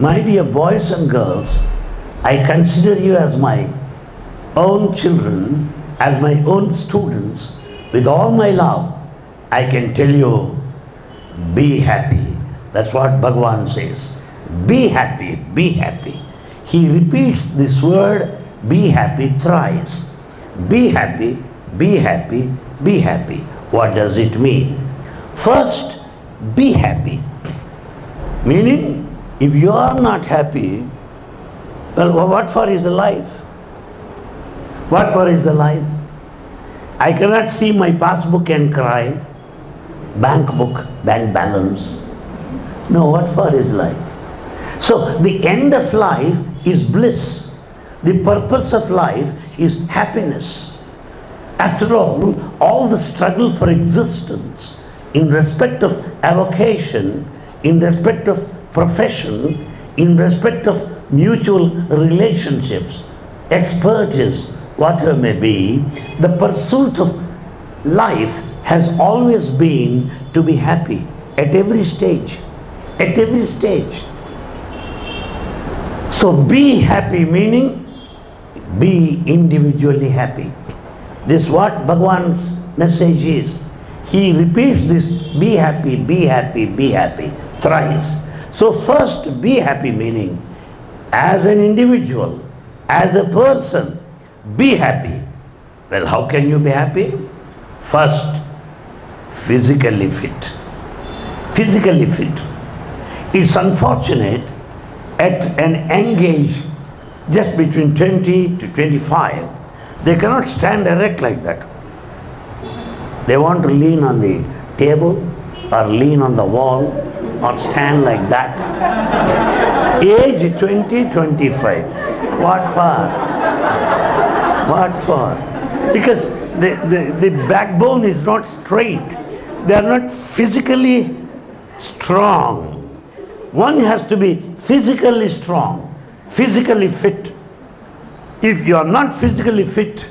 My dear boys and girls, I consider you as my own children, as my own students. With all my love, I can tell you, be happy. That's what Bhagavan says. Be happy, be happy. He repeats this word, be happy, thrice. Be happy, be happy, be happy. What does it mean? First, be happy. Meaning, if you are not happy, well, what for is the life? What for is the life? I cannot see my passbook and cry. Bank book, bank balance. No, what for is life? So, the end of life is bliss. The purpose of life is happiness. After all the struggle for existence, in respect of avocation, in respect of profession, in respect of mutual relationships, expertise, whatever may be, the pursuit of life has always been to be happy at every stage. At every stage. So be happy meaning be individually happy. This is what Bhagavan's message is. He repeats this, be happy, be happy, be happy, thrice. So first, be happy meaning, as an individual, as a person, be happy. Well, how can you be happy? First, physically fit. Physically fit. It's unfortunate at an young age, just between 20 to 25, they cannot stand erect like that. They want to lean on the table or lean on the wall or stand like that. Age 20, 25. What for? What for? Because the backbone is not straight. They are not physically strong. One has to be physically strong, physically fit. If you are not physically fit,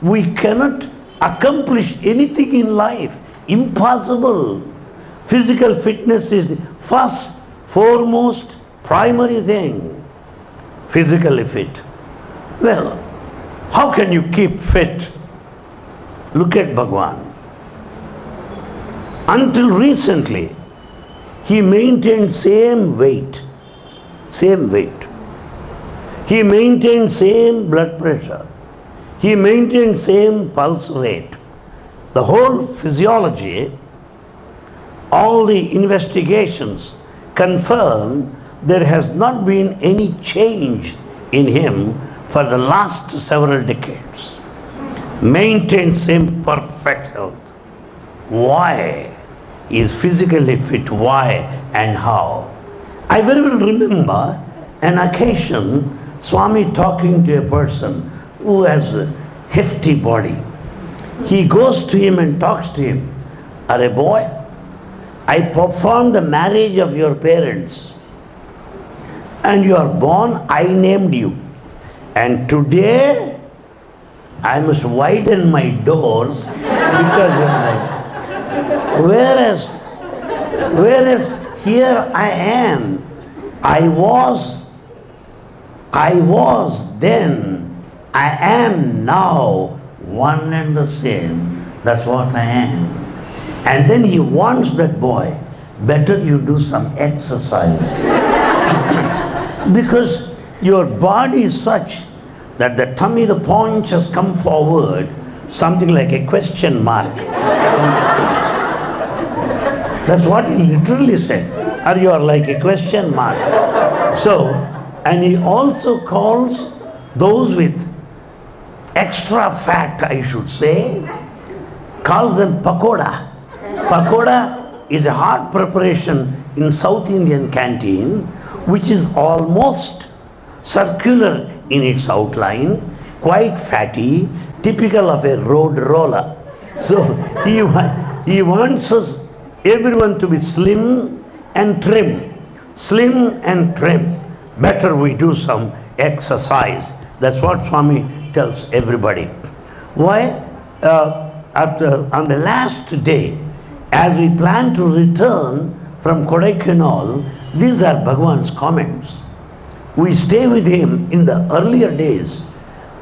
we cannot accomplish anything in life. Impossible. Physical fitness is the first, foremost, primary thing. Physically fit. Well, how can you keep fit? Look at Bhagavan. Until recently, he maintained same weight. Same weight. He maintained same blood pressure. He maintained same pulse rate. The whole physiology, all the investigations confirm there has not been any change in him for the last several decades. Maintained same perfect health. Why? He is physically fit. Why and how? I very well remember an occasion, Swami talking to a person who has a hefty body. He goes to him and talks to him. Are boy, I performed the marriage of your parents and you are born, I named you. And today I must widen my doors because of my... Whereas here I am, I was then, I am now one and the same. That's what I am. And then he warns that boy, better you do some exercise. Because your body is such that the tummy, the paunch has come forward, something like a question mark. That's what he literally said. Or you are like a question mark. So, and he also calls those with extra fat, I should say, calls them pakoda. Pakoda is a hot preparation in South Indian canteen, which is almost circular in its outline, quite fatty, typical of a road roller. So he wants us, everyone to be slim and trim. Slim and trim. Better we do some exercise. That's what Swami tells everybody. Why? On the last day, as we plan to return from Kodaikanal, These are Bhagavan's comments. We stay with him in the earlier days.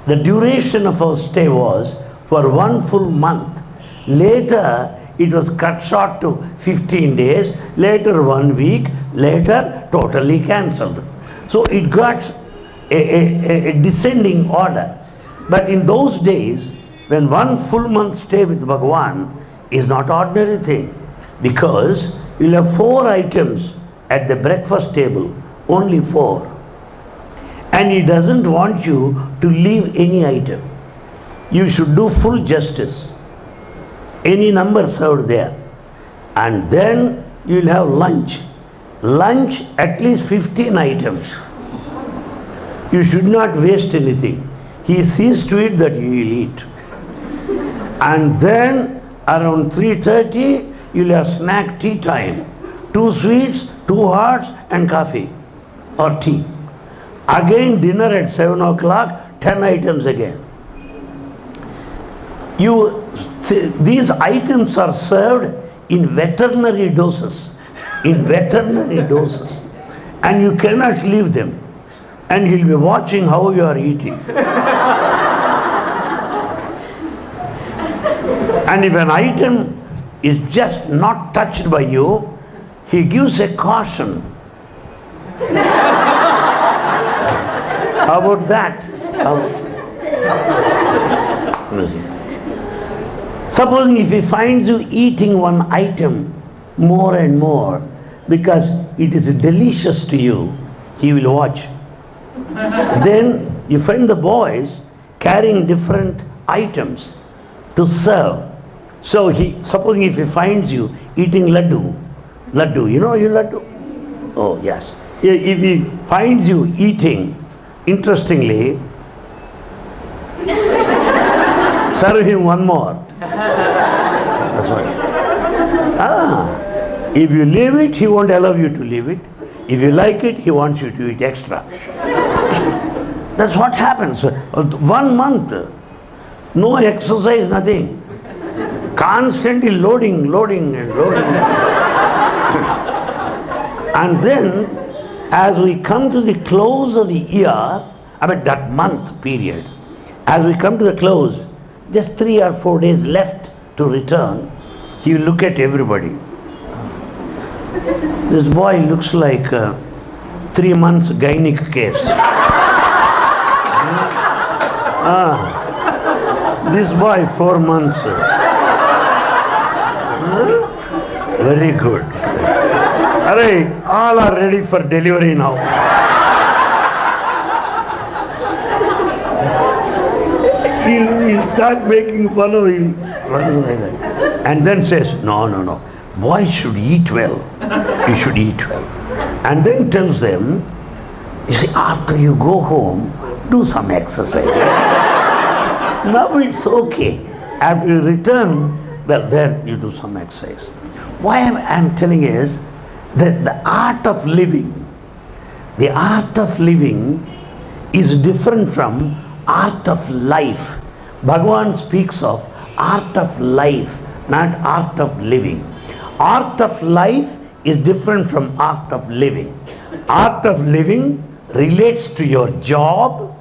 The duration of our stay was for 1 full month. Later, it was cut short to 15 days, later 1 week, later totally cancelled. So it got a descending order. But in those days, when 1 full month stay with Bhagavan is not ordinary thing, because you'll have 4 items at the breakfast table, only 4. And he doesn't want you to leave any item. You should do full justice. Any number served there. And then you'll have lunch. Lunch, at least 15 items. You should not waste anything. He sees to it that you will eat. And then around 3:30, you'll have snack tea time. 2 sweets, 2 hearts and coffee or tea. Again dinner at 7 o'clock, 10 items again. These items are served in veterinary doses. In veterinary doses. And you cannot leave them. And he'll be watching how you are eating. And if an item is just not touched by you, he gives a caution. How about that? Supposing if he finds you eating one item more and more because it is delicious to you, he will watch. Then you find the boys carrying different items to serve. So supposing if he finds you eating laddu, you know you laddu? Oh yes. If he finds you eating, interestingly, serve him one more. That's what it is. If you leave it, he won't allow you to leave it. If you like it, he wants you to eat extra. That's what happens. 1 month, no exercise, nothing. Constantly loading. And then, as we come to the close of the year, that month period, as we come to the close, just 3 or 4 days left to return, he will look at everybody. This boy looks like 3 months gynec case. This boy 4 months. Very good. Array, all are ready for delivery now. He'll start making fun of him. Like that. And then says, no. Boys should eat well. You should eat well. And then tells them, you see, after you go home, do some exercise. Now it's okay. After you return, well, then you do some exercise. Why I'm telling is that the art of living is different from art of life. Bhagavan speaks of art of life, not art of living. Art of life is different from art of living. Art of living relates to your job,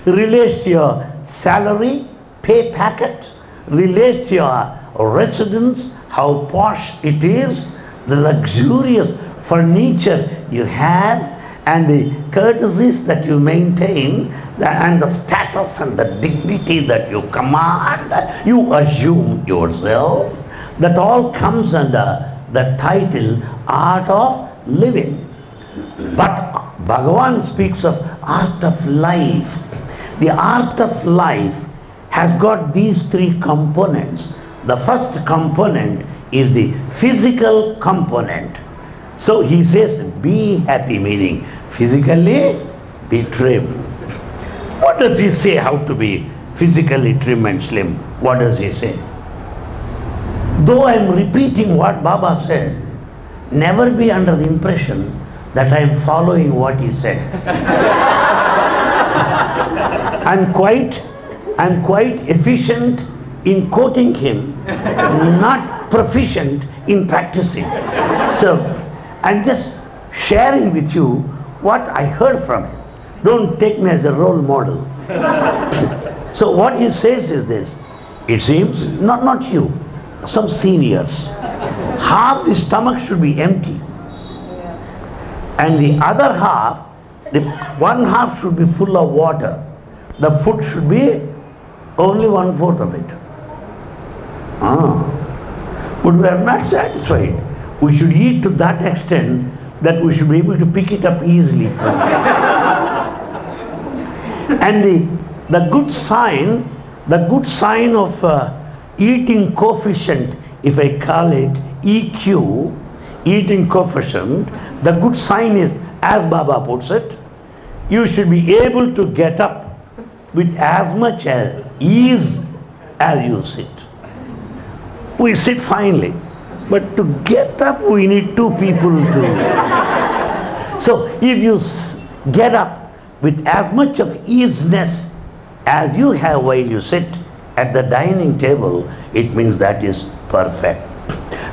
relates to your salary, pay packet, relates to your residence, how posh it is, the luxurious furniture you have, and the courtesies that you maintain, and the status and the dignity that you command, you assume yourself. That all comes under the title Art of Living. But Bhagavan speaks of art of life. The art of life has got these 3 components. The first component is the physical component. So he says, be happy, meaning physically be trim. What does he say how to be physically trim and slim? What does he say? Though I am repeating what Baba said, never be under the impression that I am following what he said. I'm quite efficient in quoting him, not proficient in practicing. So I'm just sharing with you what I heard from him. Don't take me as a role model. So what he says is this. It seems, not you, some seniors. Half the stomach should be empty. And the other half, the one half should be full of water. The food should be only 1/4 of it. But we are not satisfied. We should eat to that extent that we should be able to pick it up easily. And the good sign of eating coefficient, if I call it EQ, eating coefficient, the good sign is, as Baba puts it, you should be able to get up with as much ease as you sit. We sit finely, but to get up we need two people to. So if you get up with as much of easiness as you have while you sit at the dining table, it means that is perfect.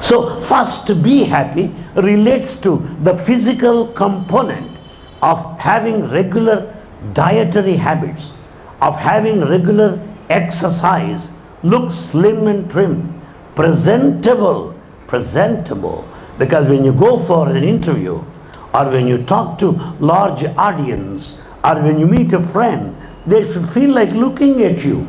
So first, to be happy relates to the physical component of having regular dietary habits, of having regular exercise, look slim and trim, presentable, because when you go for an interview or when you talk to large audience or when you meet a friend, they should feel like looking at you.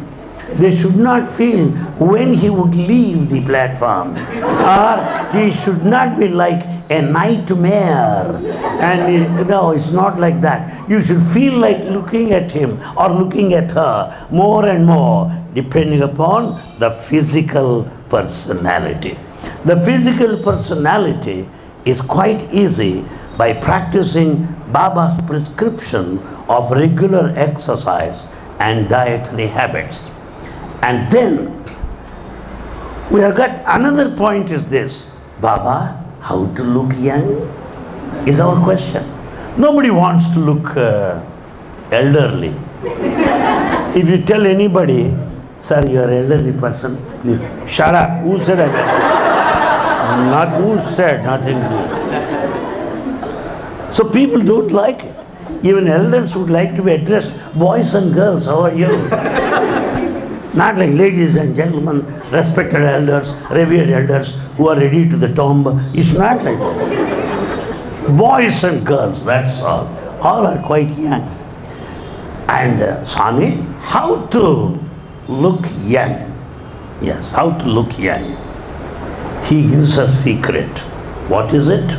They should not feel when he would leave the platform, or he should not be like a nightmare. And no, it's not like that. You should feel like looking at him or looking at her more and more, depending upon the physical personality. The physical personality is quite easy by practicing Baba's prescription of regular exercise and dietary habits. And then we have got another point is this. Baba, how to look young is our question. Nobody wants to look elderly. If you tell anybody, sir, you are an elderly person, shut up. Who said that? Not who said, nothing to do. So people don't like it. Even elders would like to be addressed, boys and girls, how are you? Not like ladies and gentlemen, respected elders, revered elders who are ready to the tomb. It's not like that. Boys and girls, that's all. All are quite young. And Swami, how to look young? Yes, how to look young? He gives a secret. What is it?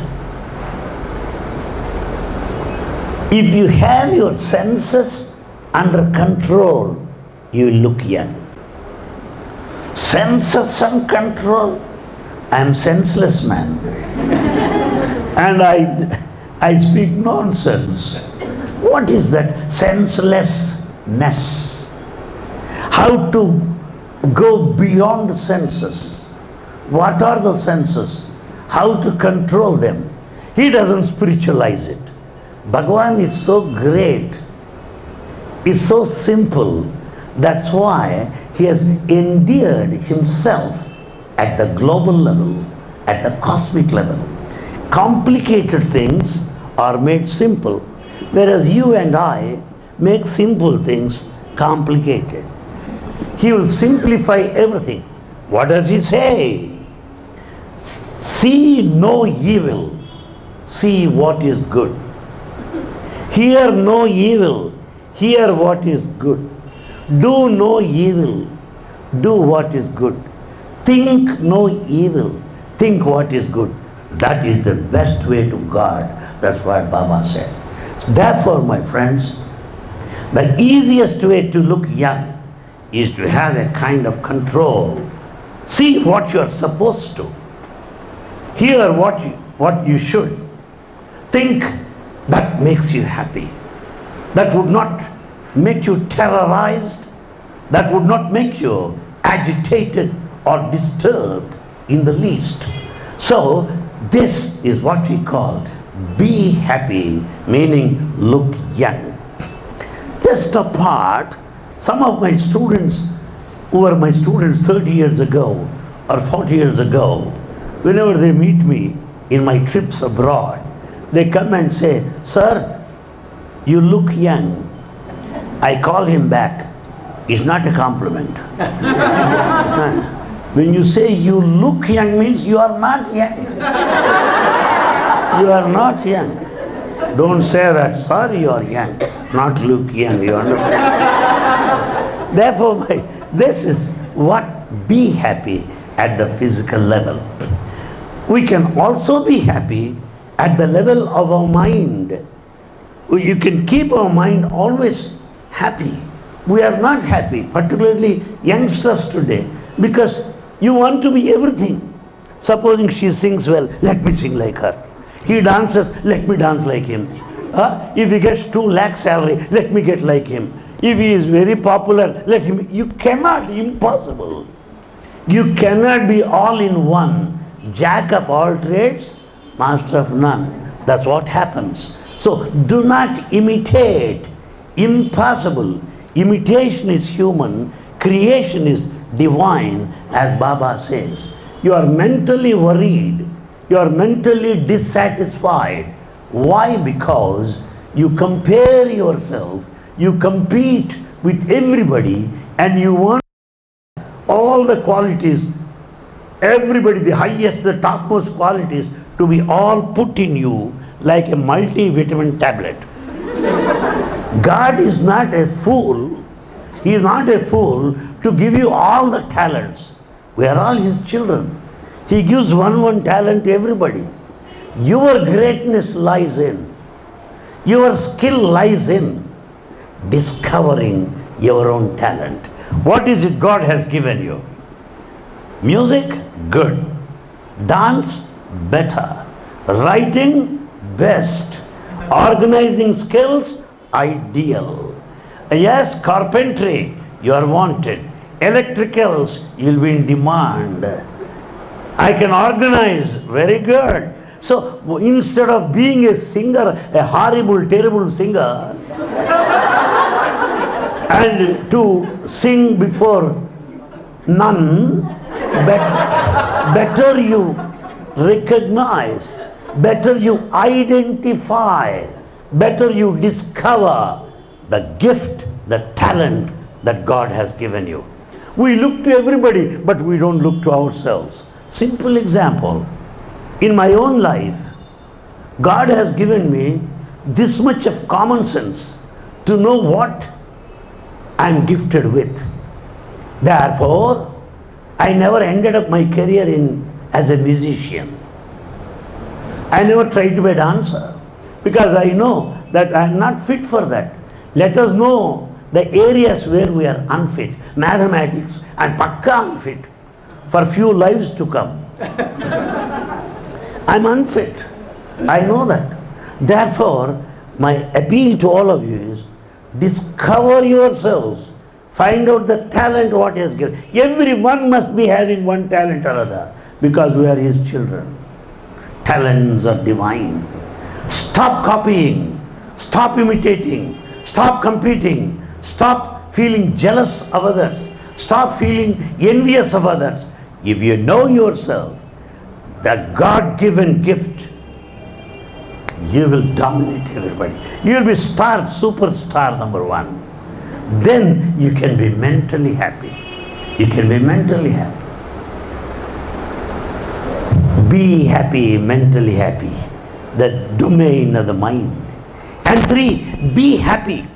If you have your senses under control, you will look young. Senses and control. I am senseless man. And I speak nonsense. What is that senselessness? How to go beyond senses? What are the senses? How to control them? He doesn't spiritualize it. Bhagavan is so great, is so simple. That's why he has endeared himself at the global level, at the cosmic level. Complicated things are made simple, whereas you and I make simple things complicated. He will simplify everything. What does he say? See no evil, see what is good. Hear no evil, hear what is good. Do no evil, do what is good. Think no evil, think what is good. That is the best way to God. That's what Baba said. Therefore, my friends, the easiest way to look young is to have a kind of control. See what you are supposed to. Hear what you should. Think that makes you happy. That would not make you terrorized. That would not make you agitated or disturbed in the least. So this is what we call be happy, meaning look young. Just apart, some of my students who were my students 30 years ago or 40 years ago, whenever they meet me in my trips abroad, They come and say, "Sir, you look young." I call him back. It's not a compliment. Son, when you say you look young means you are not young. You are not young. Don't say that, "Sir, you are young." Not look young, you understand? Therefore, this is what be happy at the physical level. We can also be happy at the level of our mind. You can keep our mind always happy. We are not happy, particularly youngsters today, because you want to be everything. Supposing she sings well, let me sing like her. He dances, let me dance like him. If he gets 2 lakh salary, let me get like him. If he is very popular, let him. You cannot, impossible. You cannot be all in one. Jack of all trades, master of none. That's what happens. So do not imitate. Impossible. Imitation is human. Creation is divine, as Baba says. You are mentally worried. You are mentally dissatisfied. Why? Because you compare yourself, you compete with everybody, and you want all the qualities, everybody, the highest, the topmost qualities, to be all put in you like a multivitamin tablet. God is not a fool. He is not a fool to give you all the talents. We are all His children. He gives one talent to everybody. Your greatness lies in, your skill lies in discovering your own talent. What is it God has given you? Music? Good. Dance? Better. Writing? Best. Organizing skills? Ideal. Yes, carpentry, you are wanted. Electricals, you will be in demand. I can organize, very good. So instead of being a singer, a horrible, terrible singer, and to sing before none, better you recognize, better you identify, better you discover the gift, the talent that God has given you. We look to everybody, but we don't look to ourselves. Simple example. In my own life, God has given me this much of common sense to know what I am gifted with. Therefore, I never ended up my career as a musician. I never tried to be a dancer because I know that I am not fit for that. Let us know the areas where we are unfit. Mathematics, and pakka unfit for few lives to come. I am unfit. I know that. Therefore, my appeal to all of you is discover yourselves. Find out the talent what He has given. Everyone must be having one talent or other because we are His children. Talents are divine. Stop copying. Stop imitating. Stop competing. Stop feeling jealous of others. Stop feeling envious of others. If you know yourself, that God-given gift, you will dominate everybody. You will be superstar number 1. Then you can be mentally happy. You can be mentally happy. Be happy, mentally happy. The domain of the mind. And 3, be happy.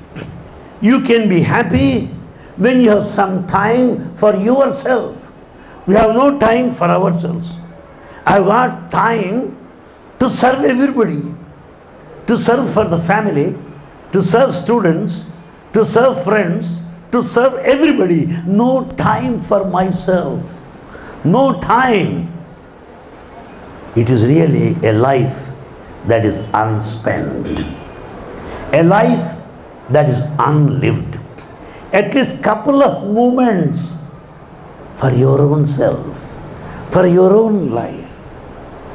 You can be happy when you have some time for yourself. We have no time for ourselves. I've got time to serve everybody, to serve for the family, to serve students, to serve friends, to serve everybody. No time for myself. No time. It is really a life that is unspent. A life that is unlived. At least couple of moments for your own self, for your own life.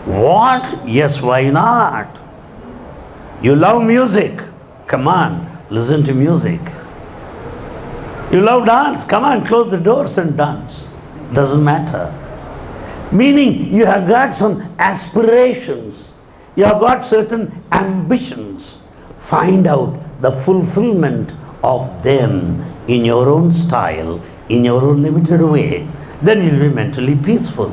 What? Yes, why not? You love music? Come on, listen to music. You love dance? Come on, close the doors and dance. Doesn't matter. Meaning you have got some aspirations. You have got certain ambitions. Find out the fulfillment of them in your own style, in your own limited way. Then you'll be mentally peaceful.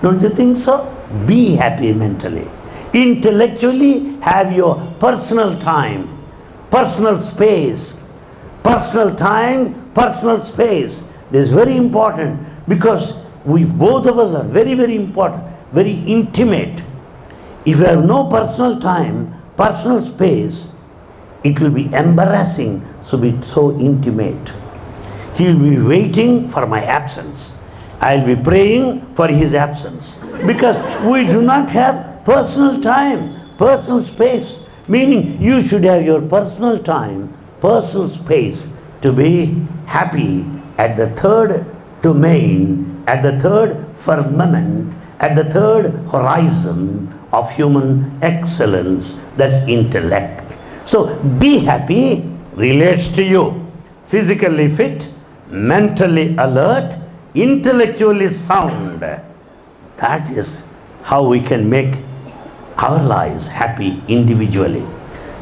Don't you think so? Be happy mentally. Intellectually, have your personal time, personal space. Personal time, personal space. This is very important because we both of us are very, very important, very intimate. If you have no personal time, personal space, it will be embarrassing to be so intimate. He will be waiting for my absence. I will be praying for his absence. Because we do not have personal time, personal space. Meaning you should have your personal time, personal space to be happy at the third domain, at the third firmament, at the third horizon of human excellence, that's intellect. So be happy relates to you. Physically fit, mentally alert, intellectually sound. That is how we can make our lives happy individually.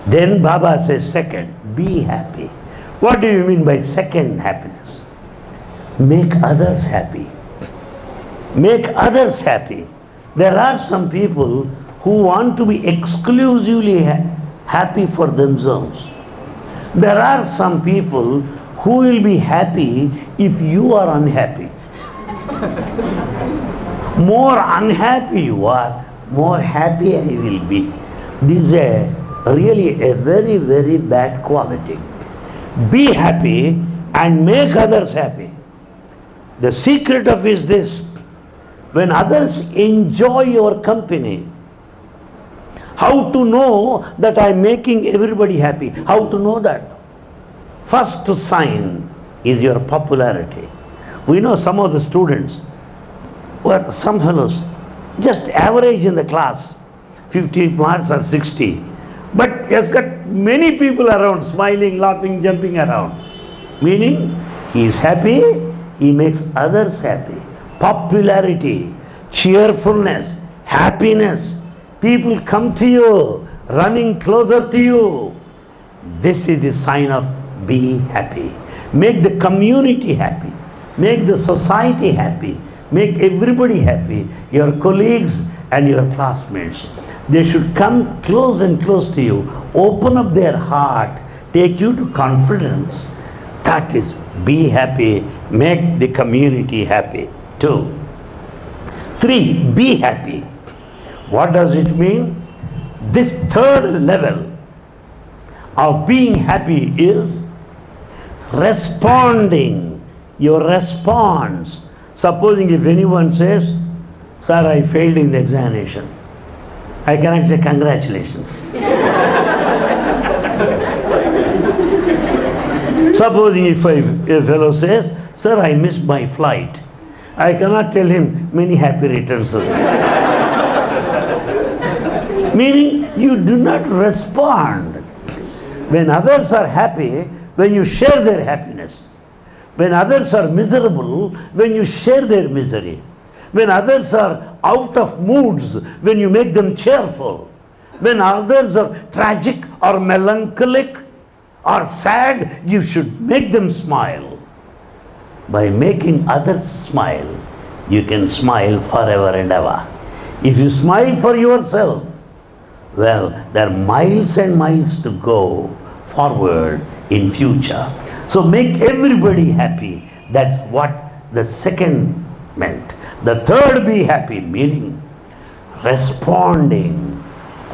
Then Baba says second, be happy. What do you mean by second happiness? Make others happy. Make others happy. There are some people who want to be exclusively happy for themselves. There are some people who will be happy if you are unhappy. More unhappy you are, more happy I will be. This is really a very, very bad quality. Be happy and make others happy. The secret of is this: when others enjoy your company, how to know that I am making everybody happy? How to know that? First sign is your popularity. We know some of the students, or some fellows, just average in the class, 50 marks or 60. But he has got many people around, smiling, laughing, jumping around. Meaning, he is happy, he makes others happy. Popularity, cheerfulness, happiness. People come to you, running closer to you. This is the sign of be happy. Make the community happy. Make the society happy. Make everybody happy. Your colleagues and your classmates. They should come close and close to you. Open up their heart. Take you to confidence. That is be happy. Make the community happy. 2. 3. Be happy. What does it mean? This third level of being happy is responding. Your response. Supposing if anyone says, "Sir, I failed in the examination," I cannot say congratulations. Supposing if a fellow says, "Sir, I missed my flight," I cannot tell him many happy returns of the day. Meaning you do not respond. When others are happy, when you share their happiness. When others are miserable, when you share their misery. When others are out of moods, when you make them cheerful. When others are tragic or melancholic or sad, you should make them smile. By making others smile, you can smile forever and ever. If you smile for yourself, well, there are miles and miles to go forward in future. So make everybody happy. That's what the second meant. The third, be happy, meaning responding,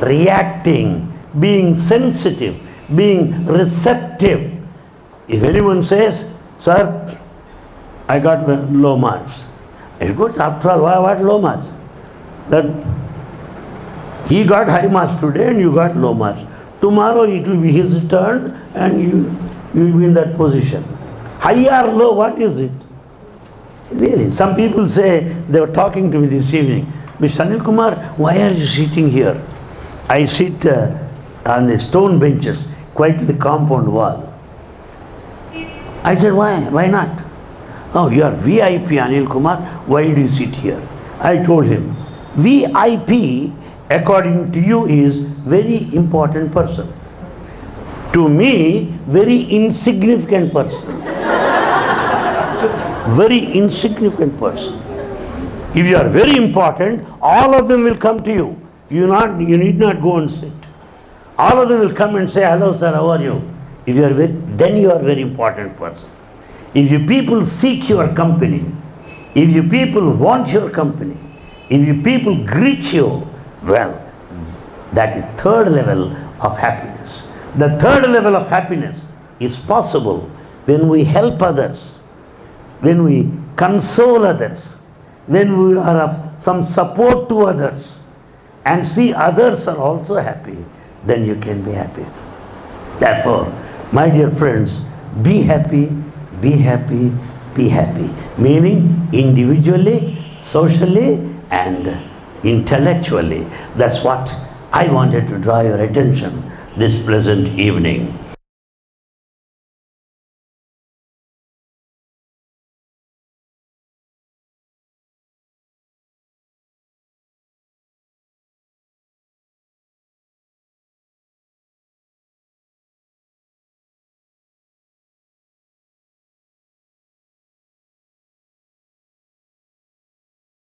reacting, being sensitive, being receptive. If anyone says, "Sir, I got low marks," it's good. After all, what low marks? That he got high marks today and you got low marks. Tomorrow it will be his turn and you will be in that position. High or low, what is it? Really, some people say, they were talking to me this evening, "Mr. Anil Kumar, why are you sitting here?" I sit on the stone benches, quite to the compound wall. I said, "Why? Why not?" "Oh, you are VIP, Anil Kumar, why do you sit here?" I told him, VIP according to you is very important person. To me, very insignificant person. Very insignificant person. If you are very important, all of them will come to you. You need not go and sit. All of them will come and say, hello sir, how are you? If you are then you are a very important person. If you people seek your company, if you people want your company, if you people greet you, well, that is third level of happiness. The third level of happiness is possible when we help others, when we console others, when we are of some support to others, and see others are also happy, then you can be happy. Therefore, my dear friends, be happy, be happy, be happy. Meaning individually, socially, and intellectually. That's what I wanted to draw your attention this pleasant evening.